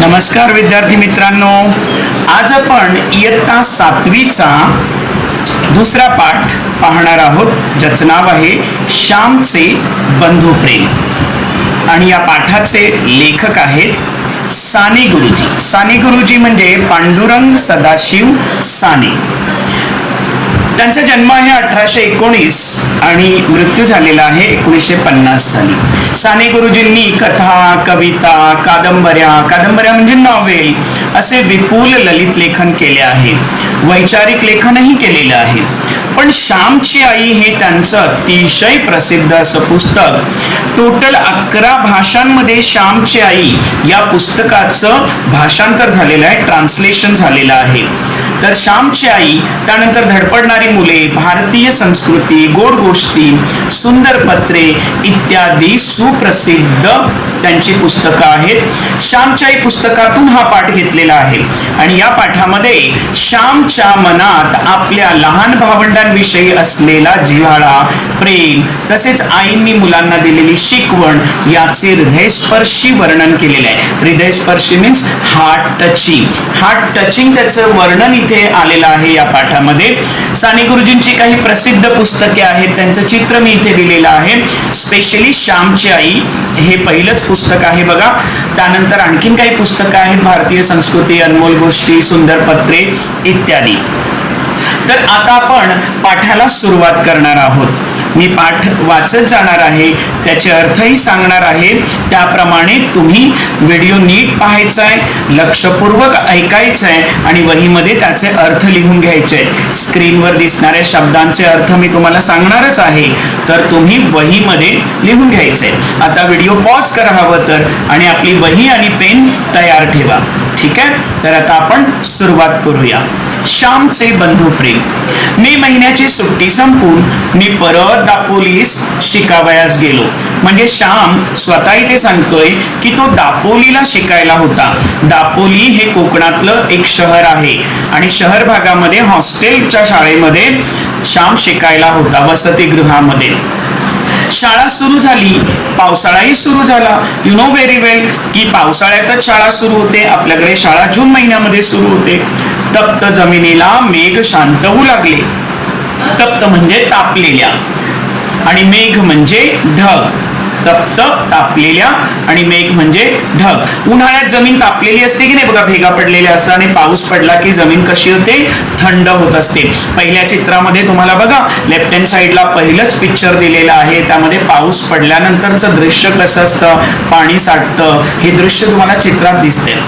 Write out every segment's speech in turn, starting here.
नमस्कार विद्यार्थी मित्रांनो, आज आपण इयत्ता 7वीचा दुसरा पाठ पाहणार आहोत, ज्याचं नाव आहे श्यामचे बंधुप्रेम. आणि या पाठाचे लेखक आहेत साने गुरुजी. साने गुरुजी म्हणजे पांडुरंग सदाशिव साने. त्यांचा जन्म आहे 1819 आणि मृत्यू झालेला आहे 1950 साली. साने गुरुजींनी कथा, कविता, कादंबऱ्या म्हणजे नॉवेल असे विपुल ललित लेखन केले आहे. वैचारिक लेखनही केलेलं आहे. पण श्यामची आई हे त्यांचं अतिशय प्रसिद्ध असं पुस्तक. टोटल 11 भाषांमध्ये श्यामची आई या पुस्तकाचं भाषांतर झालेलं आहे, ट्रान्सलेशन झालेलं आहे. तर श्यामची आई, त्यानंतर धडपडणारी मुले, भारतीय संस्कृती, गोड गोष्टी, सुंदर पत्रे इत्यादी सुप्रसिद्ध त्यांची पुस्तकं आहेत. श्यामची आई पुस्तकातून हा पाठ घेतलेला आहे. आणि या पाठामध्ये श्यामच्या मनात आपल्या लहान भावंडांविषयी असलेला जिव्हाळा, प्रेम, तसेच आईंनी मुलांना दिलेली शिकवण याचे हृदयस्पर्शी वर्णन केलेले आहे. हृदयस्पर्शी मीन्स हार्ट टचिंग त्याचं वर्णन इथे आलेलं आहे या पाठामध्ये. साने गुरुजींची काही प्रसिद्ध पुस्तके आहेत, त्यांचं चित्र मी इथे दिलेलं आहे. स्पेशली श्यामची आई हे पहिलंच पुस्तक आहे बघा. त्यानंतर आणखीन काही पुस्तकं आहेत, भारतीय संस्कृती, अनमोल गोष्टी, सुंदर पत्रे इत्यादी. तर आता आपण पाठाला सुरुवात करणार आहोत. मी पाठ वाचत जाणार आहे, त्याचे अर्थही सांगणार आहे. त्याप्रमाणे तुम्ही व्हिडिओ नीट पाहायचा आहे, लक्षपूर्वक ऐकायचं आहे आणि वहीमध्ये त्याचे अर्थ लिहून घ्यायचे आहेत. स्क्रीनवर दिसणाऱ्या शब्दांचे अर्थ मी तुम्हाला सांगणारच आहे, तर तुम्ही वहीमध्ये लिहून घ्यायचे. आता व्हिडिओ पॉज करा हवं तर, आणि आपली वही आणि पेन तयार ठेवा. ठीक आहे, तर आता आपण सुरुवात करूया. श्यामचे बंधुप्रेम. मे महिन्याची सुट्टी संपून मी परत दापोलीस शिकावयास गेलो. म्हणजे श्याम स्वतः इथे सांगतोय की तो दापोलीला शिकायला होता. दापोली हे कोकणातलं एक शहर आहे आणि शहर भागामध्ये हॉस्टेलच्या शाळेमध्ये श्याम शिकायला होता, वसतिगृहामध्ये. शाळा सुरू झाली, पावसाळाही सुरू झाला. यू नो व्हेरी वेल की पावसाळ्यातच शाळा सुरू होते. आपल्याकडे शाळा जून महिन्यामध्ये सुरू होते. तप्त जमिनीला मेघ शांत होऊ लागले. तप्त म्हणजे तापलेल्या आणि मेघ म्हणजे ढग. तप्त तापलेल्या आणि मेघ म्हणजे ढग. उन्हाळ्यात जमीन तापलेली असते की नाही बघा, भेगा पडलेल्या असतात, आणि पाऊस पडला की जमीन कशी होते, थंड होत असते. पहिल्या चित्रामध्ये तुम्हाला बघा लेफ्ट हँड साईडला पहिलंच पिक्चर दिलेलं आहे. त्यामध्ये पाऊस पडल्यानंतरचं दृश्य कसं असतं, पाणी साठतं, हे दृश्य तुम्हाला चित्रात दिसते.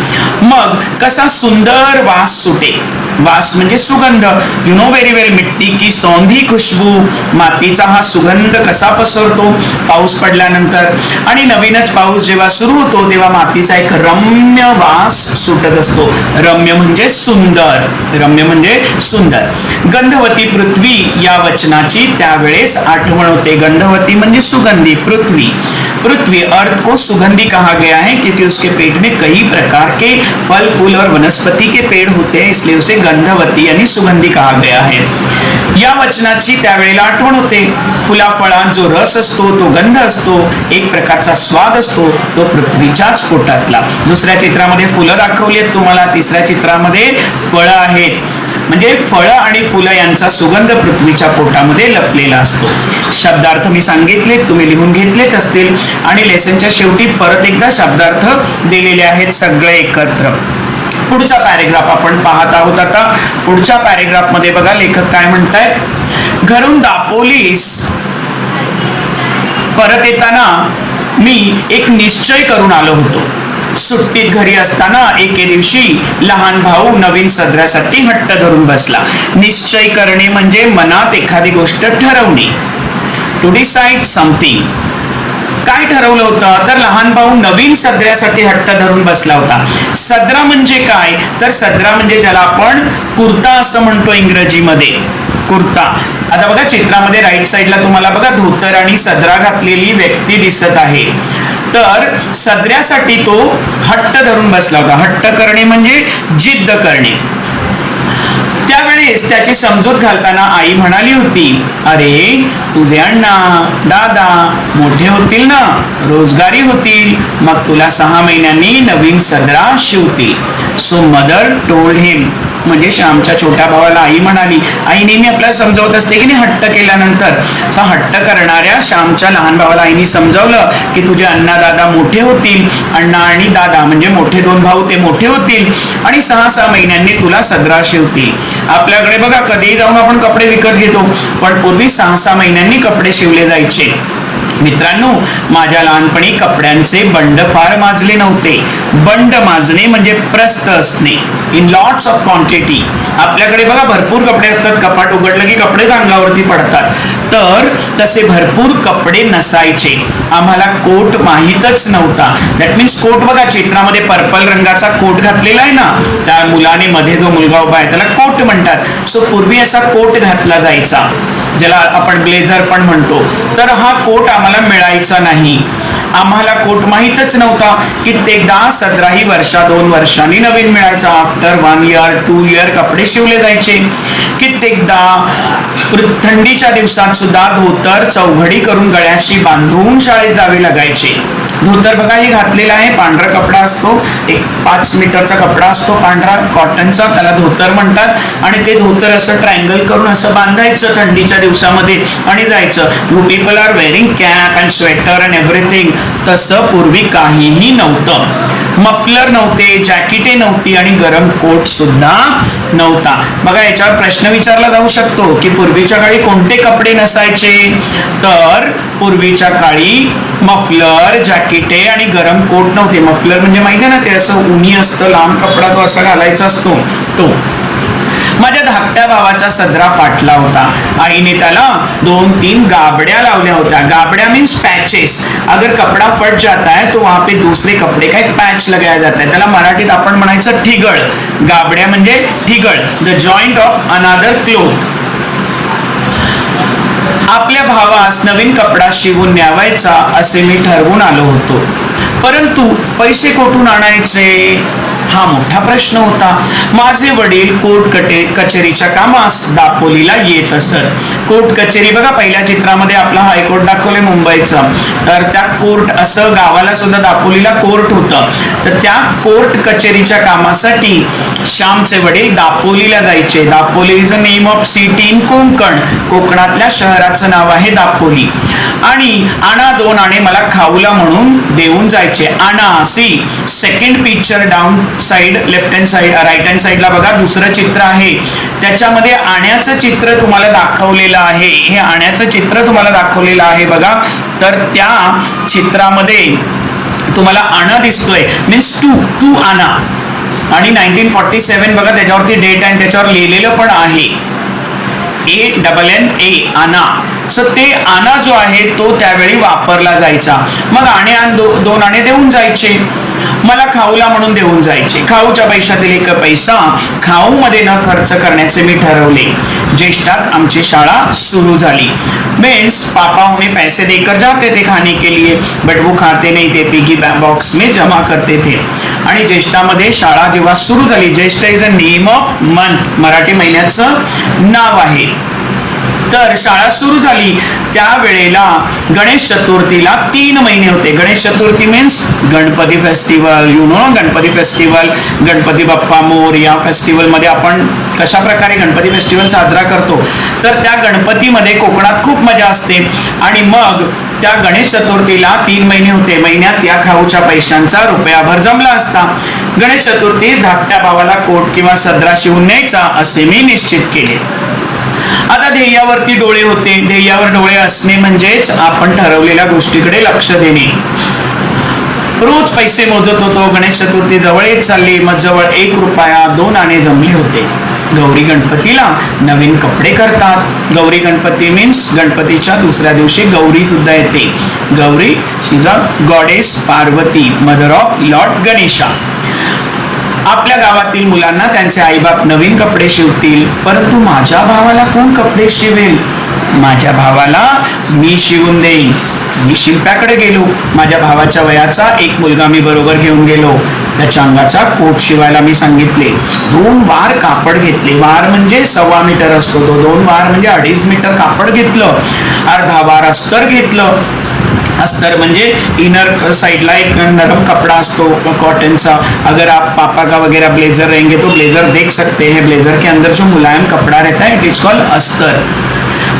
मग कसा सुंदर वास सुटे. वास म्हणजे सुगंध. यू नो व्हेरी वेल मिट्टी की सौंधी खुशबू. मातीचा हा सुगंध कसा पसरतो पाऊस पडल्यानंतर. आणि नवीनच पाऊस जेव्हा सुरू होतो तेव्हा मातीचा एक रम्य वास सुटत असतो. रम्य म्हणजे सुंदर. रम्य म्हणजे सुंदर. गंधवती पृथ्वी या वचनाची त्यावेळेस आठवण होते. गंधवती म्हणजे सुगंधी. पृथ्वी अर्थ को सुगंधी कहा गया है क्योंकि उसके पेट में कई प्रकार के फल फूल और वनस्पति के पेड़ होते हैं, इसलिए उसे गंधवती यानी सुगंधी कहा गया है. या वचनाची त्यावेळेला आठवण होते. फुलाफळांचा जो रस असतो तो गंध असतो, एक प्रकारचा स्वाद असतो तो पृथ्वीच्याच पोटातला. दुसऱ्या चित्रामध्ये फुलं दाखवली आहेत तुम्हाला, तिसऱ्या चित्रामध्ये फळं आहेत. म्हणजे फळं आणि फुलं यांचा सुगंध पृथ्वीच्या पोटामध्ये लपलेला असतो. शब्दार्थ मी सांगितले, तुम्ही लिहून घेतलेच असतील. आणि लेसनच्या शेवटी परत एकदा शब्दार्थ दिलेले आहेत सगळे एकत्र. पुढचा पॅरेग्राफ आपण पाहत आहोत. आता पुढच्या पॅरेग्राफ मध्ये बघा लेखक काय म्हणतायत. घरून दापोलीस परत येताना मी एक निश्चय करून आलो होतो. सुट्टीत घरी असताना एके दिवशी लहान भाऊ नवीन सदऱ्यासाठी हट्ट धरून बसला. निश्चय करणे म्हणजे मनात एखादी गोष्ट ठरवणे. To decide something. काय ठरवलं होतं तर लहान भाऊ नवीन सदऱ्यासाठी हट्ट धरून बसला होता. सदरा म्हणजे काय तर सदरा म्हणजे ज्याला आपण कुर्ता असं म्हणतो इंग्रजीमध्ये. कुर्ता. आता बघा चित्रामध्ये राईट साईडला तुम्हाला बघा धोतर आणि सदरा घातलेली व्यक्ती दिसत आहे. तर सदऱ्यासाठी तो हट्ट धरून बसला होता. हट्ट करणे म्हणजे जिद्द करणे. त्यावेळी तसेच त्याची समजूत घालताना आई म्हणाली होती, अरे तुझे अण्णा दादा मोठे होतील ना, रोजगारी होतील, मग तुला 6 महिन्यांनी नवीन सदरा शिवतील. सो मदर टोल्ड हिम, म्हणजे श्यामच्या छोट्या भावाला आई म्हणाली. आई नेहमी आपल्याला समजावत असते की नाही, हट्ट केल्यानंतर. हट्ट करणाऱ्या श्यामच्या लहान भावाला आईने समजावलं की तुझे अण्णा दादा मोठे होतील, अण्णा आणि दादा म्हणजे मोठे 2 भाऊ ते मोठे होतील आणि 6 महिन्यांनी तुला सदरा शिवतील. आपल्याकडे बघा कधीही जाऊन आपण कपडे विकत घेतो, पण पूर्वी 6 महिन्यांनी कपडे शिवले जायचे. मित्रांनो, माझ्या लहानपणी कपड्यांचे बंड फार माजले नव्हते. बंड माजणे म्हणजे प्रस्थ असणे, इन लॉट्स ऑफ क्वांटिटी. आपल्याकडे बघा भरपूर कपडे असतात, कपाट उघडलं की कपडेच अंगावरती पडतात. तर तसे भरपूर कपडे नसायचे. आम्हाला कोट माहीतच नव्हता. दॅट मीन्स कोट बघा, चित्रामध्ये पर्पल रंगाचा कोट घातलेला आहे ना, त्या मुलाने मध्ये जो मुलगा उभा आहे त्याला कोट म्हणतात. सो पूर्वी असा कोट घातला जायचा, ज्याला आपण ब्लेझर पण म्हणतो. तर हा कोट आम्हाला मिळायचा नाही. आम्हाला कोट माहीतच नव्हता. कित्येकदा सदराही 1-2 वर्षांनी नवीन मिळायचा. आफ्टर 1 इयर 2 इयर कपडे शिवले जायचे. कित्येकदा थंडीच्या दिवसात सुद्धा धोतर चौघडी करून गळ्याशी बांधून शाळेत जावे लागायचे. धोतर बघा हे घातलेला आहे, पांढरा कपडा असतो, एक 5 मीटरचा कपडा असतो पांढरा कॉटनचा, त्याला धोतर म्हणतात. आणि ते धोतर असं ट्रायंगल करून असं बांधायचं थंडीच्या दिवसामध्ये आणि जायचं. You people are wearing cap and sweater and everything. तसं पूर्वी काहीही नव्हतं. मफलर नव्हते, जॅकेटे नव्हती आणि गरम कोट सुद्धा नव्हता. बघा याच्यावर प्रश्न विचारला जाऊ शकतो की पूर्वीच्या काळी कोणते कपडे नसायचे. तर पूर्वीच्या काळी मफलर, जॅकेटे आणि गरम कोट नव्हते. मफलर म्हणजे माहिती आहे ना, ते असं उन्ही असतं, लांब कपडा तो असा घालायचा असतो तो. माझ्या धाकट्या भावाचा सदरा फाटला होता. आईने त्याला 2-3 गाबड्या लावल्या होत्या. गाबड्या मीन्स पैचेस. अगर कपड़ा फट जाता है तो वहां पे दूसरे कपड़े का एक पैच लगाया जाता है. त्याला मराठीत आपण म्हणायचं ठिगळ. गाबड्या म्हणजे ठिगळ, the joint of another cloth. आपल्या भावास नवीन कपडा शिवून न्यावायचा असे मी ठरवून आलो होतो. परंतु पैसे कुठून आणायचे हा मोठा प्रश्न होता. माझे वडील कोर्ट कचेरीच्या कामास दापोलीला येत असत. कोर्ट कचेरी बघा, पहिल्या चित्रामध्ये आपला हायकोर्ट दाखवले मुंबईचं, तर त्या कोर्ट असं गावाला सुद्धा दापोलीला कोर्ट होतं. तर त्या कोर्ट कचेरीच्या कामासाठी श्यामचे वडील दापोलीला जायचे. Dapoli is a name of city in Konkan. कोकणातल्या शहराचं नाव आहे दापोली. आणि आणा 2 आणे मला खाऊला म्हणून देऊन जायचे. आणा, see second picture down side, left hand side, right hand साइडला बघा दुसरं चित्र आहे, त्याच्यामध्ये आण्याचं चित्र तुम्हाला दाखवलेलं आहे. हे आण्याचं चित्र तुम्हाला दाखवलेलं आहे बघा. तर त्या चित्रामध्ये तुम्हाला आणा दिसतोय, मीन्स टू आणा. आणि 1947 बघा, त्याच्यावरती डेट आणि त्याच्यावर लिहिलेलं पण आहे, ANNA आणा. सो ते आणा जो आहे तो त्यावेळी वापरला जायचा. मग आणे 2 आणे देऊन जायचे. मला खाऊला म्हणून देऊन जायचे. खाऊच्या पैशातील 1 पैसा खाऊ मध्ये न खर्च करण्याचे मी ठरवले. ज्येष्ठात आमची शाळा सुरू झाली. मीन्स पापा उन्हें पैसे देकर जाते थे खाने के लिए, बट वो खाते नहीं थे, पिगी बॉक्स में जमा करते थे. आणि ज्येष्ठामध्ये शाळा जेव्हा सुरू झाली, ज्येष्ठ is a name of month, Marathi महिन्याचं नाव आहे. तर शाळा सुरू झाली त्यावेळेला गणेश चतुर्थीला 3 महिने होते. Ganesh Chaturthi means Ganpati festival, you know Ganpati festival, Ganpati Bappa Morya festival मध्ये आपण कशा प्रकारे गणपती फेस्टिवल साजरा करतो. तर त्या गणपतीमध्ये कोकणात खूप मजा असते. आणि मग त्या गणेश चतुर्थीला 3 महिने होते. महिन्यात या खाऊच्या पैशांचा रुपयाभर जमला असता. गणेश चतुर्थी धाकट्या भावाला कोट किंवा सदरा शिवून न्यायचा असे मी निश्चित केले. आता ध्येयावरती डोळे होते. ध्येयावर डोळे असणे म्हणजेच आपण ठरवलेल्या गोष्टीकडे लक्ष देणे. रोज पैसे मोजत होतो. गणेश चतुर्थी जवळ येत चालली. मग जवळ 1 रुपया 2 आणे जमले होते. गौरी गणपतीला नवीन कपडे करतात. गौरी गणपती मीन्स गणपतीच्या दुसऱ्या दिवशी गौरी सुद्धा येते. Gauri she is a goddess Parvati, mother of lord Ganesha. आपल्या गावातील मुलांना त्यांचे आईबाप नवीन कपडे शिवतील, परंतु माझ्या भावाला कोण कपडे शिवेल? माझ्या भावाला मी शिवून देईन. मी शिल्प्याकडे गेलो. माझ्या भावाच्या वयाचा एक मुलगा मी बरोबर घेऊन गेलो. त्याच्या अंगाचा कोट शिवायला मी सांगितले. 2 वार कापड घेतले. वार म्हणजे 1.25 मीटर असतो तो, 2 वार म्हणजे 2.5 मीटर कापड घेतलं. अर्धा वार अस्तर घेतलं. अस्तर म्हणजे इनर साइडला एक नरम कपड़ा असतो कॉटन सा. अगर आप पापा का वगैरह ब्लेजर रहेंगे तो ब्लेजर देख सकते हैं. ब्लेजर के अंदर जो मुलायम कपड़ा रहता है इट इज कॉल्ड अस्तर.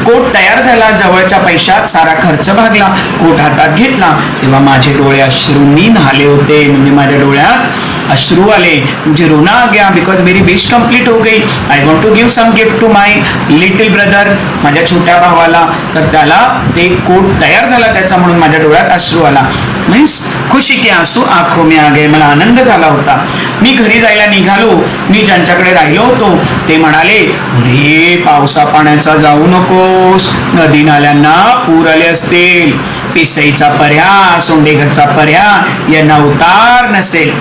कोट तयार झाला. जवळच्या पैशात सारा खर्च भागला. कोट हातात घेतला तेव्हा माझे डोळे अश्रूंनी न्हाले होते. म्हणजे माझ्या डोळ्यात अश्रू आले. मुझे रोना आ गया बिकॉज मेरी विश कंप्लीट हो गई. I want to give some gift to my little brother, माझ्या छोट्या भावाला. तर त्याला ते कोट तयार झाला त्याचा, म्हणून माझ्या डोळ्यात अश्रू आला. मीन्स खुशी के आंसू आंखों में आ गए. मला आनंद झाला होता. मी घरी जायला निघालो. मी ज्यांच्याकडे राहिलो होतो ते म्हणाले, अरे पावसा पाण्याचा जाऊ नकोस, नदी नाल्यांना पूर आले असतील. पिसईचा पर्या, सोंडेघरचा पर्या यांना उतार नसेल.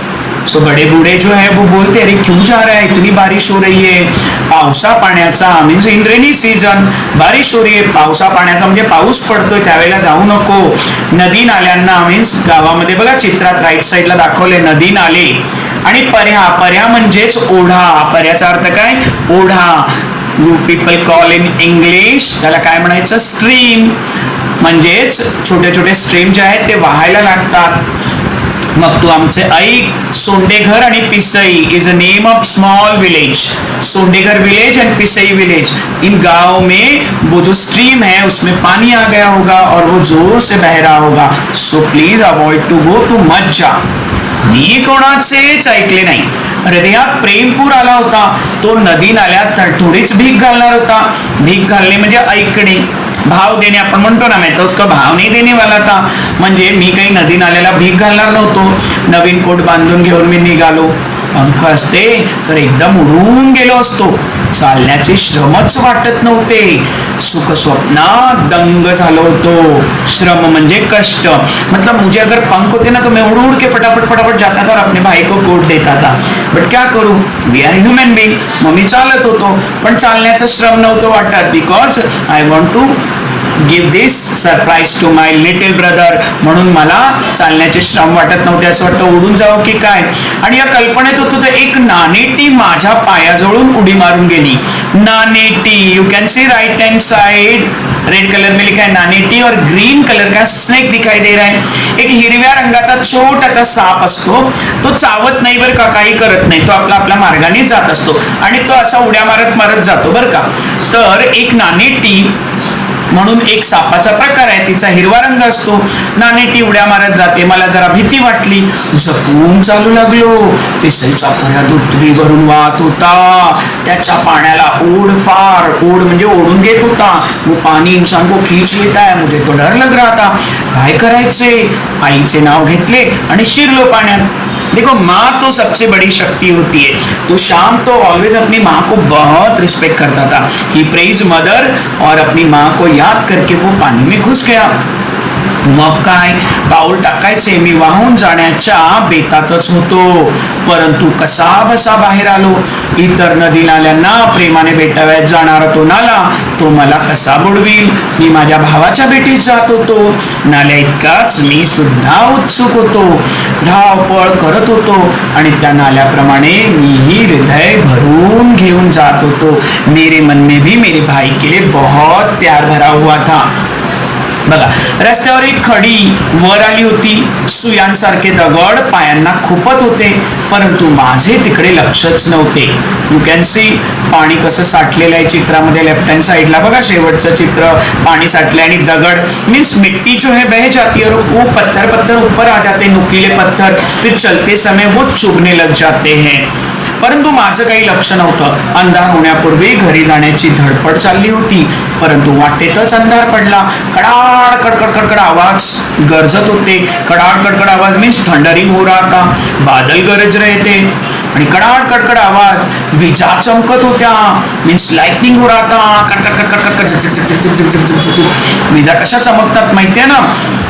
सो बड़े बूढ़े जो है वो बोलते, अरे क्यों जा रहा है, इतनी बारिश हो रही है. पावसा पाण्याचा मीन्स इन रेनी सीजन बारिश हो रही है. पावसा पाण्याचा म्हणजे पाऊस पडतोय त्यावेळेला जाऊ नको. नदी नाल्यांना मीन्स गावामध्ये बघा चित्रात राईट साईडला दाखवले नदी नाले. आणि पर्या, पर्या म्हणजेच ओढा. पर्याचा अर्थ काय, ओढा. You people call in English त्याला काय म्हणायचं, स्ट्रीम. म्हणजेच छोटे छोटे स्ट्रीम जे आहेत ते वाहायला लागतात. मग तू आमचे ऐक. सोंडेघर आणि Pisai is a name of small village. Sondeghar village and Pisai village. इन गांव में वो जो स्ट्रीम है उसमें पानी आ गया होगा और वो जोर से बह रहा होगा. So please avoid to go, तू मत जा. मी कोणाचेच ऐकले नाही. हृदयात प्रेमपूर आला होता. तो नदी नाल्यात थोडीच भीक घालणार होता. भीक घालणे म्हणजे ऐकणे, भाव देणे आपण म्हणतो ना. मैं तो उसका भाव नहीं देने वाला था. म्हणजे मी काही नदी नाल्याला भीक घालणार नव्हतो. नवीन कोट बांधून घेऊन मी निघालो. पंख असते तर एकदम उडून गेलो असतो. चालण्याचे श्रमच वाटत नव्हते. सुख स्वप्नात दंग झालो होतो. श्रम म्हणजे कष्ट. मतलब मुझे अगर पंख होते ना तो मैं उड़ उड़ के फटाफट फटाफट जाता था और अपने भाई को कोट देता था. बट क्या करूं, वी आर ह्यूमन बीइंग. मग मी चालत होतो पण चालण्याचं श्रम नव्हतं वाटत. Because I want to give this surprise to my little brother. म्हणून मला चालण्याचे श्रम वाटत नव्हते. असं वाटतं उडून जावं की काय. आणि या कल्पनेत होतो तर एक नानेटी माझ्या पायाजवळून उडी मारून गेली. नानेटी, you can see right hand side red colour में लिखा है नानेटी और ग्रीन कलर का स्नेक दिखाई दे रहा है. एक हिरव्या रंगाचा छोटासा साप असतो. तो चावत नाही बरं का, काही करत नाही. तो आपल्या मार्गाने जात असतो आणि तो असा उड्या मारत मारत जातो बरं का. तर एक नानेटी म्हणून एक सापाचा प्रकार आहे. तिचा हिरवा रंग असतो. नानेटी उड्या मारत जाते. मला जरा भीती वाटली. जपून चालू लागलो. पिसईचा पर्या दुथडी भरून वाहत होता. त्याच्या पाण्याला ओढ फार, ओढ म्हणजे ओढून घेत होता. वो पानी इंसान को खींच लेता है. मुझे तो डर लग रहा था. काय करायचे. आईचे नाव घेतले आणि शिरलो पाण्यात. देखो माँ तो सबसे बड़ी शक्ति होती है. तो शाम तो ऑलवेज अपनी माँ को बहुत रिस्पेक्ट करता था. ही प्रेज मदर और अपनी माँ को याद करके वो पानी में घुस गया. मग काय, पाऊल टाकायचे मी वाहून जाण्याच्या बेतातच होतो. परंतु कसा बसा बाहेर आलो. इतर नदी नाल्यांना प्रेमाने भेटाव्यात जाणारा तो नाला तो मला कसा बुडवील. मी माझ्या भावाच्या भेटीस जात होतो. नाल्या इतकाच मी सुद्धा उत्सुक होतो. धावपळ करत होतो आणि त्या नाल्याप्रमाणे मीही हृदय भरून घेऊन जात होतो. मेरे मन में भी मेरे भाई के लिए बहुत प्यार भरा हुआ था. बघा रस्त्यावर एक खडी वर आली होती. सुयांसारखे दगड पायांना खुपत होते. परंतु माझे तिकडे लक्षच नव्हते. यू कॅन सी पाणी कसं साठलेलं आहे चित्रामध्ये लेफ्ट हँड साइडला बघा. शेवटचं चित्र पाणी साठले आणि दगड मीन्स मिट्टी जो है बह जाती है और वो पत्थर पत्थर ऊपर आ जाते, नुकीले पत्थर. फिर चलते समय वो चुभने लग जाते हैं. परंतु माझं काही लक्ष नव्हतं. अंधार होण्यापूर्वी घरी जाण्याची धडपड चालली होती. परंतु वाटेतच अंधार पडला. कडाड कडकड कडकड आवाज गरजत होते. कडाड कडकड आवाज मीन्स थंडरिंग हो रहा था. बादल गरज रहे थे आणि कडाड कडकड आवाज विजा चमकत होत्या. मीन्स लाइटनिंग हो रहा था. कडकड कडकड कडकड. विजा कशा चमकतात माहितीये ना,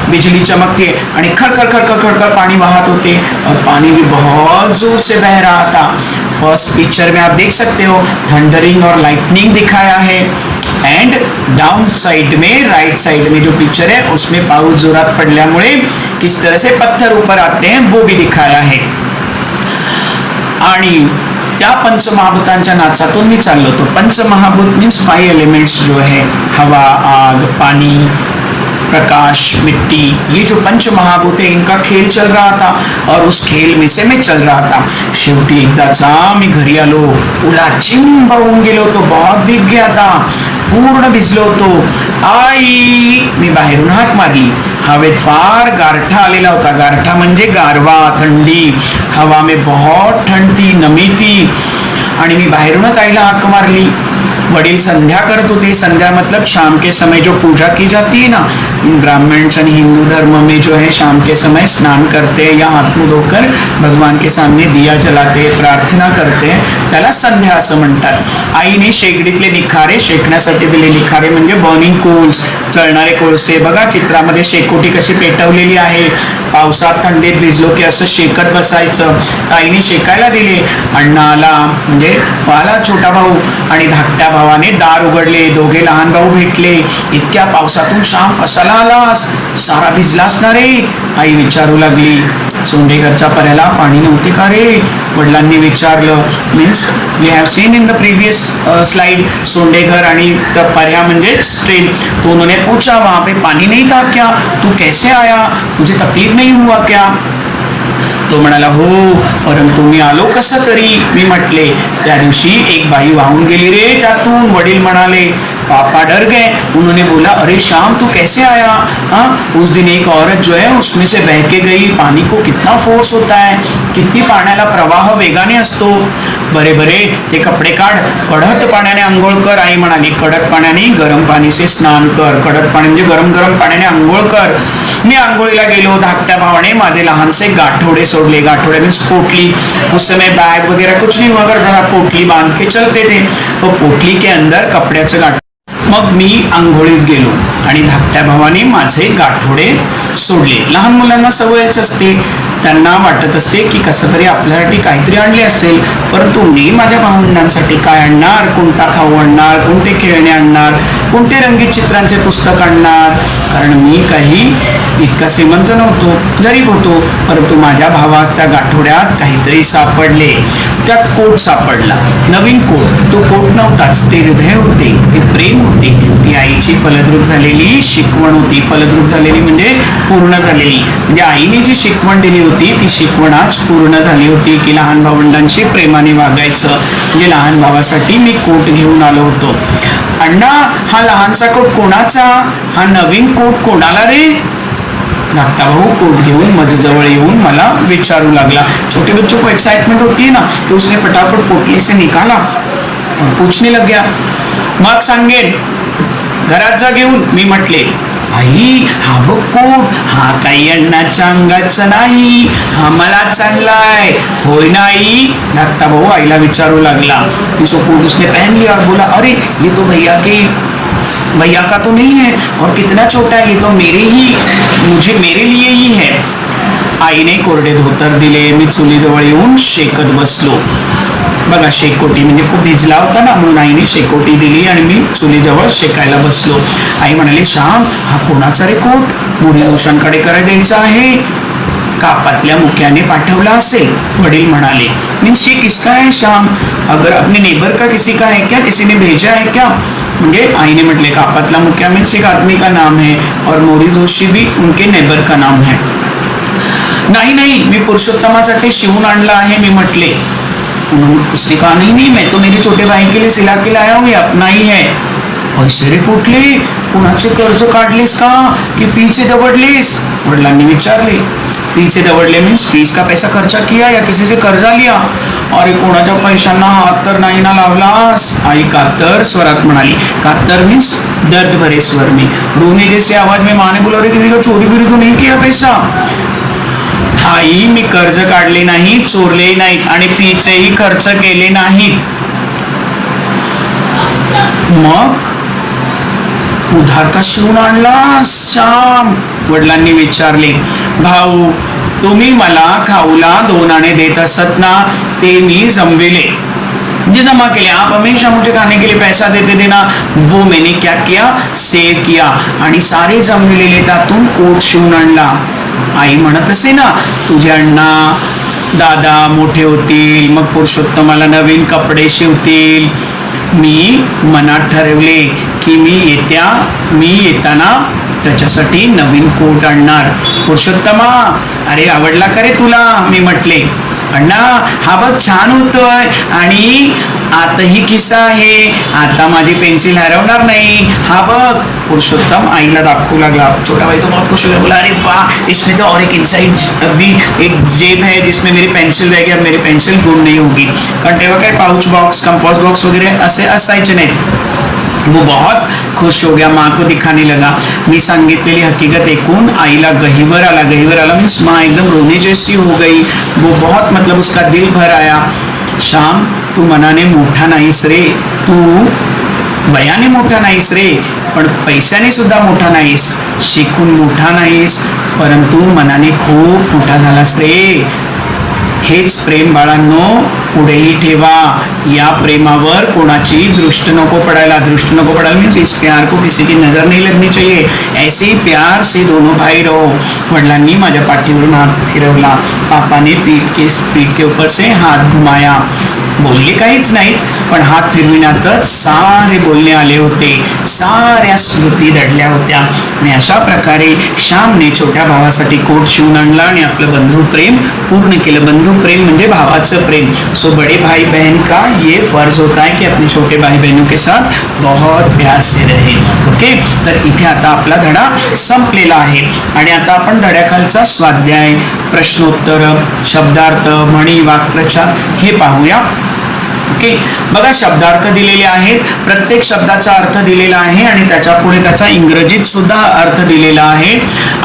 बिजली चमकते आणि खडखड खडखड खडखड पानी वाहत होते और पानी भी बहुत जोर से बह रहा था. फर्स्ट पिक्चर में आप देख सकते हो थंडरिंग और लाइटनिंग दिखाया है. एंड डाउन साइड में राइट साइड में जो पिक्चर है उसमें पाऊस जोरात पडल्यामुळे किस तरह से पत्थर ऊपर आते हैं वो भी दिखाया है. आणि त्या पंचमहाभूतांच्या नाचातून मी चाललो होतो. पंचमहाभूत मीन्स 5 एलिमेंट्स जो है हवा, आग, पानी, प्रकाश, मिट्टी, ये जो पंच महाभूत है इनका खेल चल रहा था और उस खेल में से मैं चल रहा था. शेवटी एकदाचा मी घरी आलो, ओला चिंब होऊन गेलो होतो, बहुत भीग गया था, पूर्ण भिजलो होतो. आई, मी बाहेरून हाक मारली. हवेत फार गारठा आलेला होता. गारठा म्हणजे गारवा, थंडी. हवा में बहुत ठंड थी, नमी थी. आणि मी बाहेरूनच आईला हाक मारली. वडील संध्या करत होते. संध्या मतलब शाम के समय जो पूजा की जाती है ना, ब्राह्मण्स आणि हिंदू धर्म में जो है शाम के समय स्नान करते हैं या हाथ मुंह धोकर भगवान के सामने दिया जलाते, प्रार्थना करते, त्याला संध्या असं म्हणतात. आईने शेगडीतले निखारे शेकण्यासाठी दिले. निखारे म्हणजे बर्निंग कोल्स, जळणारे कोळसे. बघा चित्रामध्ये शेकोटी कशी पेटवलेली आहे. पावसात थंडीत भिजलो की असं शेकत बसायचं. आईने शेकायला दिले. अण्णा आला म्हणजे आला छोटा भाऊ आणि धाकट्या भावाने दार उघडले. दोघे लहान भाऊ भेटले. इतक्या पावसातून श्याम कसाला आलास? सारा भिजलास ना रे? आई विचारू लागली. सोंडेघरच्या पर्याला पाणी नव्हते का रे? वडिलांनी विचारलं. Means we have seen in the previous slide Sondeghar आणि पर्या म्हणजे ट्रेन. तो उन्होंने पूछा वहां पे पानी नहीं था क्या? तू कैसे आया? तुझे तकलीफ नहीं हुआ क्या? तो म्हणाला हो, परंतु मी आलो कसं तरी. मी म्हटले त्या दिवशी एक बाई वाहून गेली रे त्यातून. वडील म्हणाले पापा डर गए. उन्होंने बोला अरे श्याम तू कैसे आया? हाँ, उस दिन एक औरत जो है उसमें से बह के गई. पानी को कितना फोर्स होता है, किती पाण्याला प्रवाह वेगाने असतो. बरे बरे ते कपडे काढ, कडक पाण्याने आंघोळ कर. आई म्हणाली कडक पाण्याने गरम पाणी से स्नान कर. कडक पाणी म्हणजे गरम गरम पाण्याने आंघोळ कर. मी आंघोळीला गेलो. धाकट्या भावाने माझे लहानसे गाठोडे सोडले. गाठोडे मीन्स पोटली. उस समय बैग वगैरह कुछ नहीं हुआ करता, पोटली बांध के चलते थे. तो पोटली के अंदर कपड्याचं गाठ. मग मी आंघोळीत गेलो आणि धाकट्या भावाने माझे गाठोडे सोडले. लहान मुलांना सवयच असते, त्यांना वाटत असते की कसं तरी आपल्यासाठी काहीतरी आणले असेल. परंतु मी माझ्या भावंडांसाठी काय आणणार? कोणता खाऊ आणणार? कोणते खेळणे आणणार? कोणते रंगीत चित्रांचे पुस्तक आणणार? कारण मी काही इतका श्रीमंत नव्हतो, गरीब होतो. परंतु माझ्या भावास त्या गाठोड्यात काहीतरी सापडले. त्यात कोट सापडला, नवीन कोट. तो कोट नव्हताच, ते हृदय होते, ते प्रेम होते, ती आईची फलद्रूप झालेली शिकवण होती. फलद्रूप झालेली म्हणजे पूर्ण झालेली. म्हणजे आईने जी शिकवण दिली होती ती शिकवण आज पूर्ण झाली होती की लहान भावंडांशी प्रेमाने वागायचं. म्हणजे लहान भावासाठी मी कोट घेऊन आलो होतो. अण्णा हा लहानसा कोट कोणाचा? हा नवीन कोट कोणाला रे? धाकटा भाऊ कोट घेऊन माझ्याजवळ येऊन मला विचारू लागला. छोटे बच्चों को एक्साइटमेंट होती है ना, तो उसने फटाफट पोटली से निकाला और पूछने लग गया. मग सांगेन घरात जा घेऊन. मी म्हटले आई हा बघ कोट, हा काही अण्णाच्या अंगाचा नाही, हा मला चांगलाय. होय ना आई? धाकटा भाऊ आईला विचारू लागला. इसको कोट उसने पहन लिया और बोला अरे ये तो भैया का तो नहीं है और कितना छोटा है, ये तो मेरे लिए ही है. आईने कोरडे धोतर दिले. मी चुलीजवळ येऊन शेकत बसलो. बघा शेकोटी म्हणजे खूप भिजला होता ना, म्हणून आईने शेकोटी दिली आणि मी चुलीजवळ शेकायला बसलो. आई म्हणाली श्याम हा कोणाचा रे कोट? मोरी रोशांकडे करायला द्यायचा आहे, कापातल्या मुक्याने पाठवला असेल. वडील म्हणाले मीन्स ये किसका है श्याम? अगर अपने नेबर का किसी का है क्या? किसी ने भेजा है क्या? म्हणजे आईने म्हटले कापातला मुक्या मीन्स एक आदमी का नाम है और मोरी जोशी भी उनके नेबर का नाम है. नहीं मी पुरुषोत्तमासाठी शिवून आणला आहे. मी म्हटले. उसने कहा नहीं मैं तो मेरे छोटे भाई के लिए सिला के लाया हूँ, ये अपना ही है. पैसे रे कुठले? कोणाचे कर्ज काढलेस का की फीचे दबडलेस? वडिलांनी विचारले. फीचे दबडले मीन्स फीस का पैसा खर्चा किया या किसी से कर्जा लिया? अरे कोणाच्या पैशांना हात तर नाही ना लावलास? आई कातर स्वरात म्हणाली. कातर मीन्स दर्द भरे स्वर में, रोने जैसे आवाज में माने बोला अरे किसी का चोरी बिरी तो नहीं किया पैसा? आई मी कर्ज काढले नाही, चोरले नाहीत आणि फीचेही खर्च केले नाहीत. मग उधार का शिवून आणला श्याम? वडिलांनी विचारले. भाऊ तुम्ही मला खाऊला 2 आणे देत असत ना, ते मी जमविले. मुझे जमा के लिए, आप हमेशा मुझे खाने के लिए पैसा देते थे ना, वो मैंने क्या किया, सेव्ह किया आणि सारे जमलेले त्यातून कोट शिवून आणला. आई म्हणत असे ना, तुझे अण्णा दादा मोठे होतील, मग पुरुषोत्तमाला नवीन कपडे शिवतील. मी मनात ठरवले की मी येताना त्याच्यासाठी नवीन कोट आणणार. पुरुषोत्तमा, अरे आवडला का रे तुला? मी म्हटले. अण्णा, हा बघ छान होतोय आणि आताही खिसा आहे, आता माझी पेन्सिल हरवणार नहीं, हा बघ. पुरुषोत्तम आईला दाखवू लागला. छोटा भाई तो बहुत खुश हो गया, बोला अरे वाह, इसमें तो और एक इनसाइड भी एक जेब है जिसमें मेरी पेन्सिल रहेगी, अब मेरी पेन्सिल गुम नहीं होगी. कारण तेव्हा काय पाउच बॉक्स, कंपास बॉक्स वगैरे असे असायचे नाहीत. वो बहुत खुश हो गया, माँ को दिखाने लगा. मी सांगितलेली हकीकत ऐकून आईला गहीवर आला. मीन्स माँ एकदम रोने जैसी हो गई. वो बहुत मतलब उसका दिल भर आया. श्याम, तू मनाने मोठा नाहीस रे, तू वयाने मोठा नाहीस रे, पण पैशाने सुद्धा मोठा नाहीस, शिकून मोठा नाहीस, परंतु मनाने खूप मोठा झालास रे. हेच प्रेम बाळांनो, पुढेही ठेवा. या प्रेमावर कोणाची दृष्ट नको पडायला. मीन्स इस प्यार को किसी की नजर नहीं लगनी चाहिए. ऐसे ही प्यार से दोनों भाई रहो. वडिलांनी माझ्या पाठीवरून हात फिरवला. पापाने पीठ के ऊपर से हात घुमाया. बोलले काहीच नाहीत, पण हात फिरविण्यातच सारे बोलणे आले होते, साऱ्या स्मृती दडल्या होत्या. आणि अशा प्रकारे श्यामने छोट्या भावासाठी कोट शिवून आणला आणि आपलं बंधू प्रेम पूर्ण केलं. बंधू प्रेम म्हणजे भावाचं प्रेम. सो बड़े भाई बहन का ये फर्ज होता है कि अपने छोटे भाई बहनों के साथ बहुत प्यार से रहे. ओके, तर इथे आता आपला धडा संपलेला आहे आणि आता आपण धड्याखालचा स्वाध्याय, प्रश्नोत्तर, शब्दार्थ, म्हणी, वाक्प्रचार हे पाहूया. ओके, बघा शब्दार्थ दिलेले आहेत, प्रत्येक शब्दाचा अर्थ दिलेला आहे आणि त्याच्या पुढे त्याचा इंग्रजीत सुद्धा अर्थ दिलेला आहे.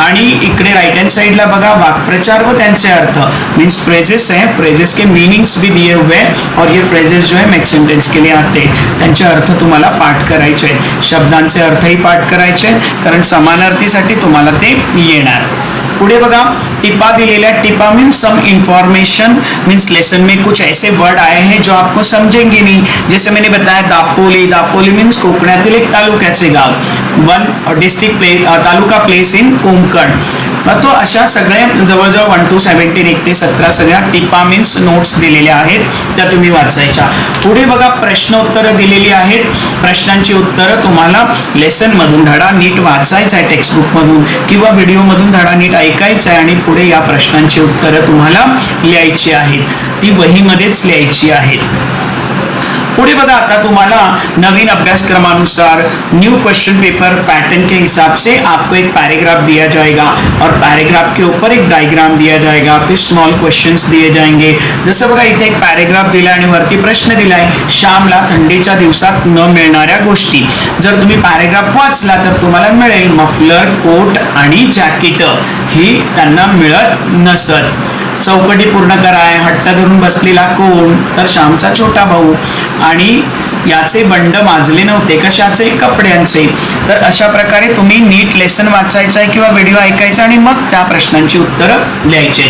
आणि इकडे राइट हैंड साइडला बघा वाक्प्रचार व त्यांचे अर्थ, मीन्स फ्रेजेस है, फ्रेजेस के मीनिंग्स भी दिए हुए हैं और ये फ्रेजेस जो है मेक सेंटेंस के लिए आते हैं. त्यांचे अर्थ तुम्हाला पाठ करायचे आहेत. शब्दांचे अर्थही पाठ करायचे आहेत, कारण समानार्थीसाठी तुम्हाला ते येणार. पुढे बघा टिपा दिलेला है. टिपा means some information, means lesson में कुछ ऐसे वर्ड आए हैं जो आपको समझेंगे नहीं. जैसे मैंने बताया दापोली, दापोली मीन्स कोकणातील एक तालुक्याचे गाव. One district place, taluka place in Konkan. तो अशा सगळ्या जवळजवळ 1 to 17 1 ते 17 सगळ्या टिपा मीन्स नोट्स दिलेल्या आहेत, त्या तुम्ही वाचायच्या. पुढे बघा प्रश्नोत्तरं दिलेली आहेत. प्रश्नांची उत्तरं तुम्हाला लेसन मधून धडा नीट वाचायचा आहे, टेक्स्टबुक मधून किंवा व्हिडिओ मधून धडा नीट ऐकायचा आहे आणि पुढे या प्रश्नांची उत्तरं तुम्हाला लिहायची आहेत. ती वहीमध्येच लिहायची आहेत. पुढे बघा आता तुम्हाला नवीन अभ्यासक्रमानुसार न्यू क्वेश्चन पेपर पैटर्न के हिसाब से आपको एक पैराग्राफ दिया जाएगा और पैराग्राफ के ऊपर एक डायग्राम दिया जाएगा, फिर स्मॉल क्वेश्चंस दिए जाएंगे. जसं बघा इथे एक पॅरेग्राफ दिला आणि वरती प्रश्न दिलाय, श्यामला थंडीच्या दिवसात न मिळणाऱ्या गोष्टी. जर तुम्ही पॅरेग्राफ वाचला तर तुम्हाला मिळेल मफलर, कोट आणि जॅकेट ही त्यांना मिळत नसत. चौकटी पूर्ण कराय, हट्ट धरून बसलेला कोण, तर श्यामचा छोटा भाऊ. आणि याचे बंड माजले नव्हते, कशाचे, कपड्यांचे. तर अशा प्रकारे तुम्ही नीट लेसन वाचायचा आहे किंवा व्हिडिओ ऐकायचा आणि मग त्या प्रश्नांची उत्तरं लिहायची.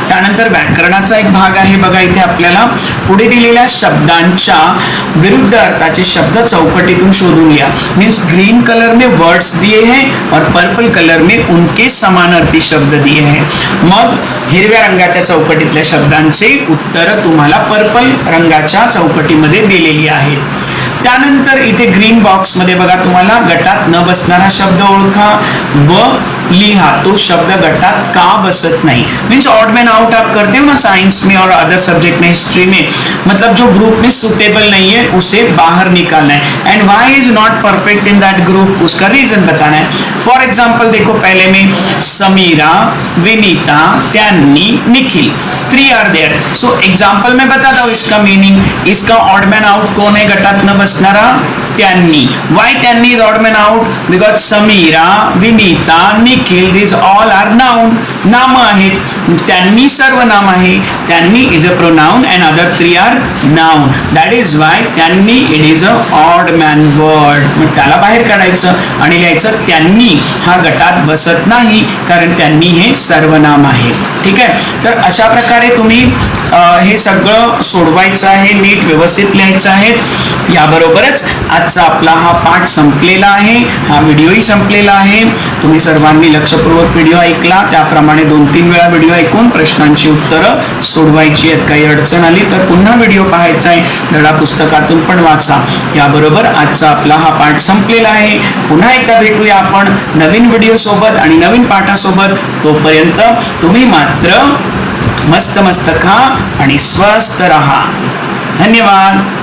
त्यानंतर व्याकरणाचा एक भाग आहे बघा. इथे आपल्याला पुढे दिलेल्या शब्दांच्या विरुद्ध अर्थाचे शब्द चौकटीतून शोधून लिहा. मीन्स ग्रीन कलर में वर्ड्स दिए हैं और पर्पल कलर में उनके समानार्थी शब्द दिए हैं. मग हिरव्या रंगाच्या चौकटीतल्या शब्दांचे उत्तर तुम्हाला पर्पल रंगाच्या चौकटीमध्ये दिलेली आहेत. त्यानंतर इथे ग्रीन बॉक्स मध्ये बघा तुम्हाला गटात न बसणारा शब्द ओळखा व लिहा. तो शब्द गटात का बसत नहीं, मीन्स ऑड मैन आउट आप करते हो ना साइंस में और अदर सब्जेक्ट में, हिस्ट्री में, मतलब जो ग्रुप में सुटेबल नहीं है उसे बाहर निकालना है. एंड व्हाई is not perfect in that group, उसका रीजन बताना है. फॉर एग्जाम्पल देखो पहले में समीरा, विनीता, त्यांनी, Nikhil, 3 are there. So example में बताता हूँ इसका मीनिंग. इसका ऑड मैन आउट कौन है गटात न बसणारा, त्यांनी. वाय त्यांनी is odd man out? Because Samira, Vinita, Nikhil, this all are noun. नाम आहेत. त्यांनी सर्वनाम आहे. त्यांनी is a pronoun and other three are noun. That is why त्यांनी it is a odd man word. मग त्याला बाहेर काढायचं आणि लिहायचं त्यांनी हा गटात बसत नाही, कारण त्यांनी हे सर्वनाम आहे. ठीक आहे. तर अशा प्रकारे तुम्ही हे सगळं सोडवायचं आहे, नीट व्यवस्थित लिहायचं आहे. याबरोबरच आजचा आपला हा पाठ संपलेला आहे. हा व्हिडिओही संपलेला आहे. तुम्ही सर्वांनी लक्षपूर्वक व्हिडिओ ऐकला, त्याप्रमाणे 2-3 वेळा व्हिडिओ ऐकून प्रश्नांची उत्तरं सोडवायची आहेत. काही अडचण आली तर पुन्हा व्हिडिओ पाहायचा आहे, धडा पुस्तकातून पण वाचा. याबरोबर आजचा आपला हा पाठ संपलेला आहे. पुन्हा एकदा भेटूया आपण नवीन व्हिडिओ सोबत आणि नवीन पाठासोबत. तोपर्यंत तुम्ही मात्र मस्त मस्त खा आणि स्वस्थ रहा. धन्यवाद.